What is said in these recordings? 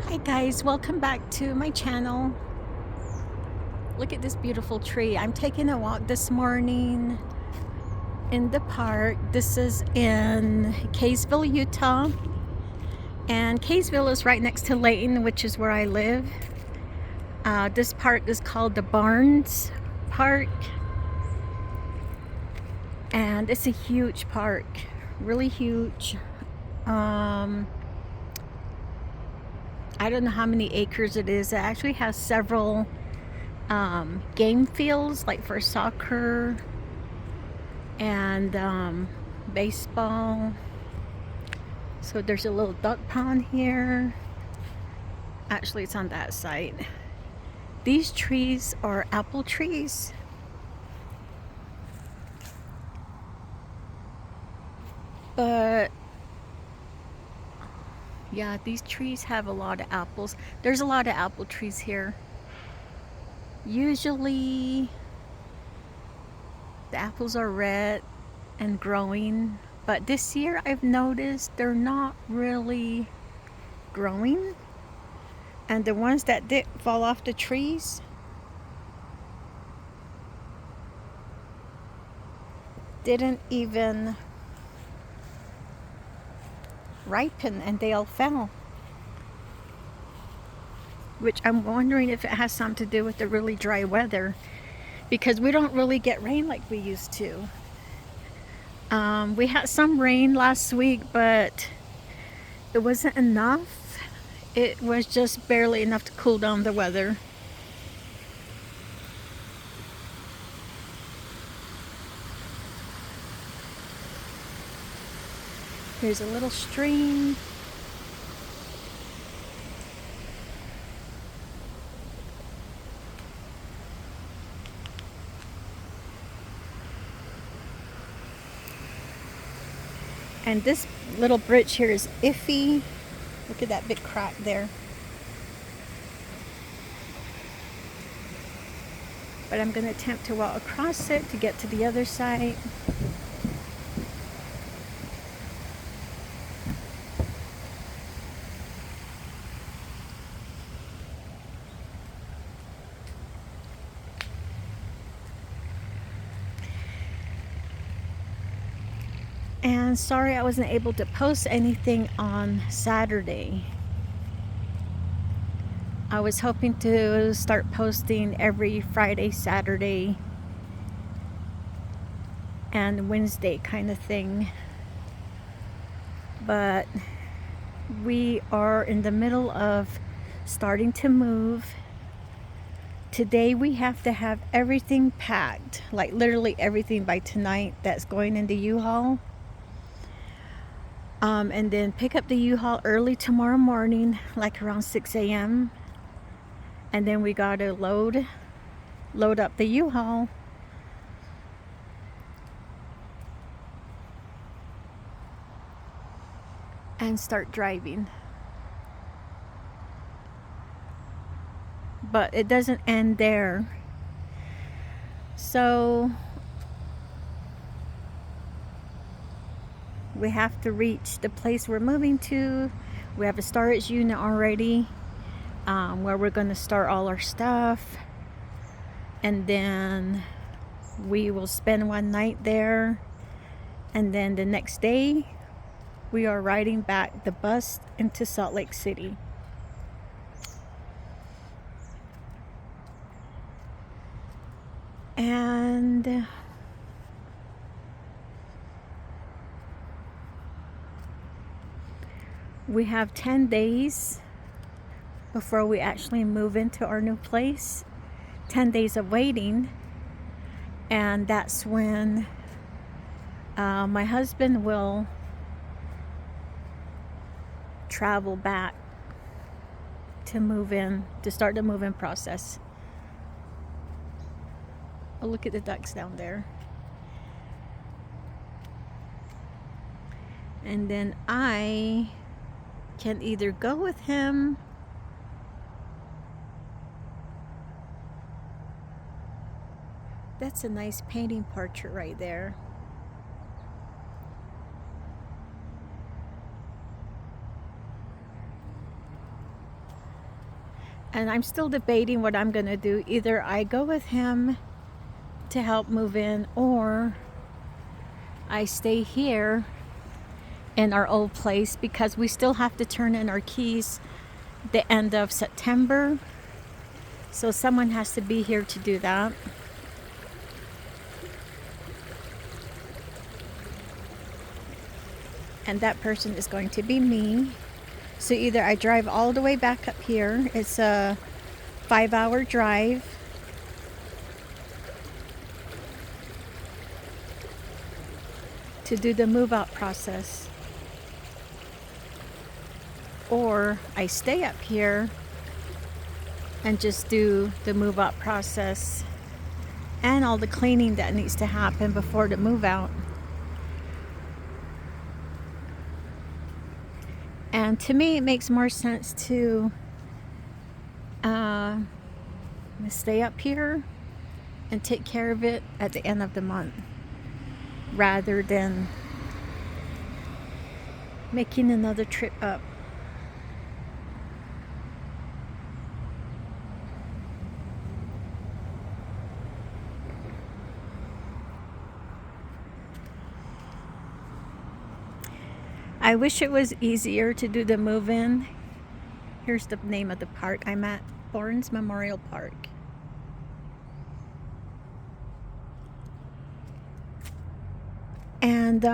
Hi guys, welcome back to my channel. Look at this beautiful tree. I'm taking a walk this morning in the park. This is in Kaysville, Utah. And Kaysville is right next to Layton, which is where I live. This park is called the Barnes Park. And it's a huge park, really huge. I don't know how many acres it is. It actually has several game fields, like for soccer and baseball. So there's a little duck pond here. Actually, it's on that side. These trees are apple trees. But yeah, these trees have a lot of apples. There's a lot of apple trees here. Usually the apples are red and growing, but this year I've noticed they're not really growing. And the ones that did fall off the trees didn't even ripen and they all fell. Which I'm wondering if it has something to do with the really dry weather, because we don't really get rain like we used to. We had some rain last week, but it wasn't enough. It was just barely enough to cool down the weather. Here's a little stream. And this little bridge here is iffy. Look at that big crack there. But I'm going to attempt to walk across it to get to the other side. And sorry I wasn't able to post anything on Saturday. I was hoping to start posting every Friday, Saturday, and Wednesday kind of thing. But we are in the middle of starting to move. Today we have to have everything packed, like literally everything by tonight that's going in the U-Haul. And then pick up the U-Haul early tomorrow morning, like around 6 a.m. And then we gotta load up the U-Haul. And start driving. But it doesn't end there. So we have to reach the place we're moving to. We have a storage unit already, where we're going to store all our stuff. And then we will spend one night there. And then the next day, we are riding back the bus into Salt Lake City. And we have 10 days before we actually move into our new place. 10 days of waiting. And that's when my husband will travel back to move in, to start the move-in process. Oh, look at the ducks down there. And then I can either go with him That's a nice painting portrait right there. And I'm still debating what I'm gonna do. Either I go with him to help move in, or I stay here in our old place, because we still have to turn in our keys the end of September. So someone has to be here to do that. And that person is going to be me. So either I drive all the way back up here. It's a 5-hour drive. To do the move out process. Or I stay up here and just do the move out process and all the cleaning that needs to happen before the move out. And to me, it makes more sense to stay up here and take care of it at the end of the month, rather than making another trip up. I wish it was easier to do the move-in. Here's the name of the park I'm at, Burns Memorial Park. And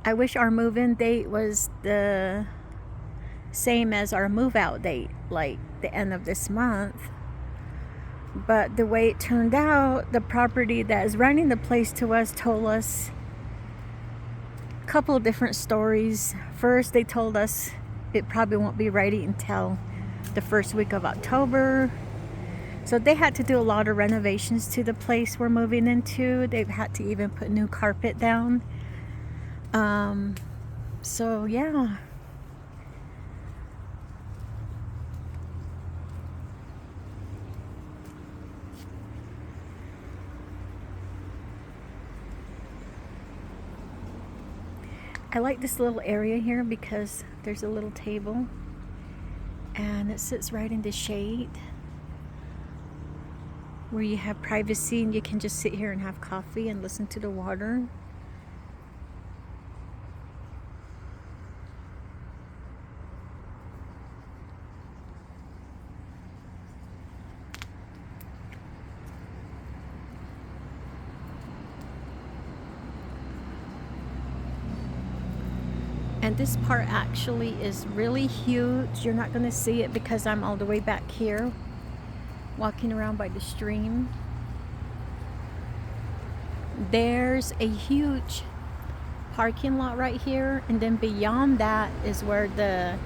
I wish our move-in date was the same as our move-out date, like the end of this month. But the way it turned out, the property that is renting the place to us told us a couple of different stories. First, they told us it probably won't be ready until the first week of October. So they had to do a lot of renovations to the place we're moving into. They've had to even put new carpet down. So yeah. I like this little area here because there's a little table and it sits right in the shade where you have privacy, and you can just sit here and have coffee and listen to the water. And this part actually is really huge. You're not going to see it because I'm all the way back here walking around by the stream. There's a huge parking lot right here, and then beyond that is where the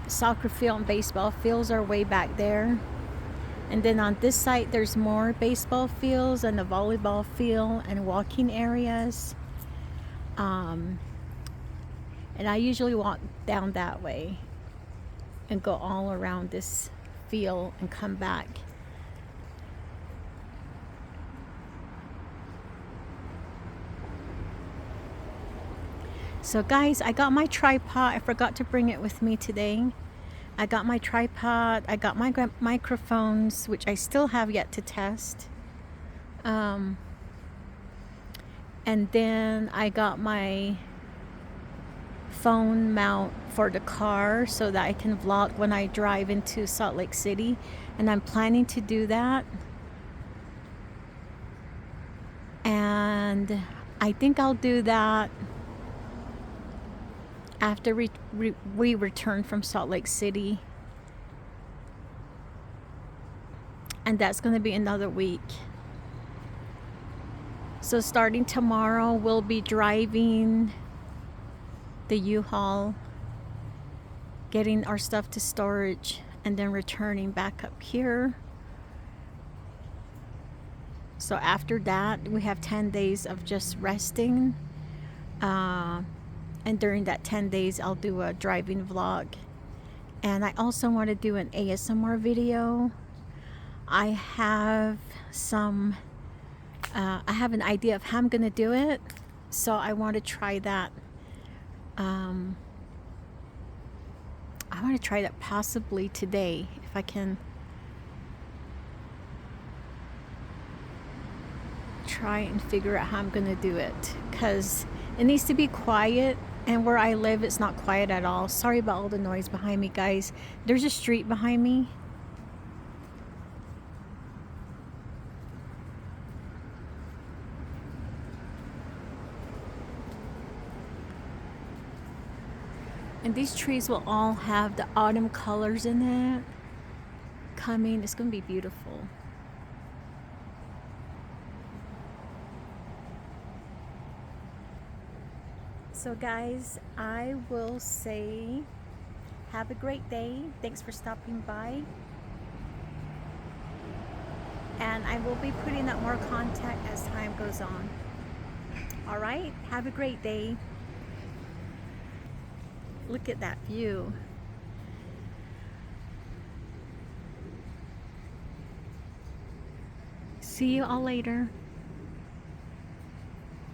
soccer field and baseball fields are, way back there. And then on this side there's more baseball fields and a volleyball field and walking areas. And I usually walk down that way and go all around this field and come back. So guys, I got my tripod. I forgot to bring it with me today. I got my tripod. I got my microphones, which I still have yet to test. And then I got my phone mount for the car so that I can vlog when I drive into Salt Lake City, and I'm planning to do that. And I think I'll do that after we return from Salt Lake City, and that's going to be another week. So starting tomorrow, we'll be driving the U-Haul, getting our stuff to storage, and then returning back up here. So after that, we have 10 days of just resting. And during that 10 days, I'll do a driving vlog. And I also want to do an ASMR video. I have an idea of how I'm going to do it. So I want to try that Um, I want to try that possibly today if I can try and figure out how I'm going to do it, because it needs to be quiet, and where I live it's not quiet at all. Sorry about all the noise behind me, guys. There's a street behind me. And these trees will all have the autumn colors in it coming. It's going to be beautiful. So guys, I will say have a great day. Thanks for stopping by. And I will be putting up more content as time goes on. All right, have a great day. Look at that view. See you all later.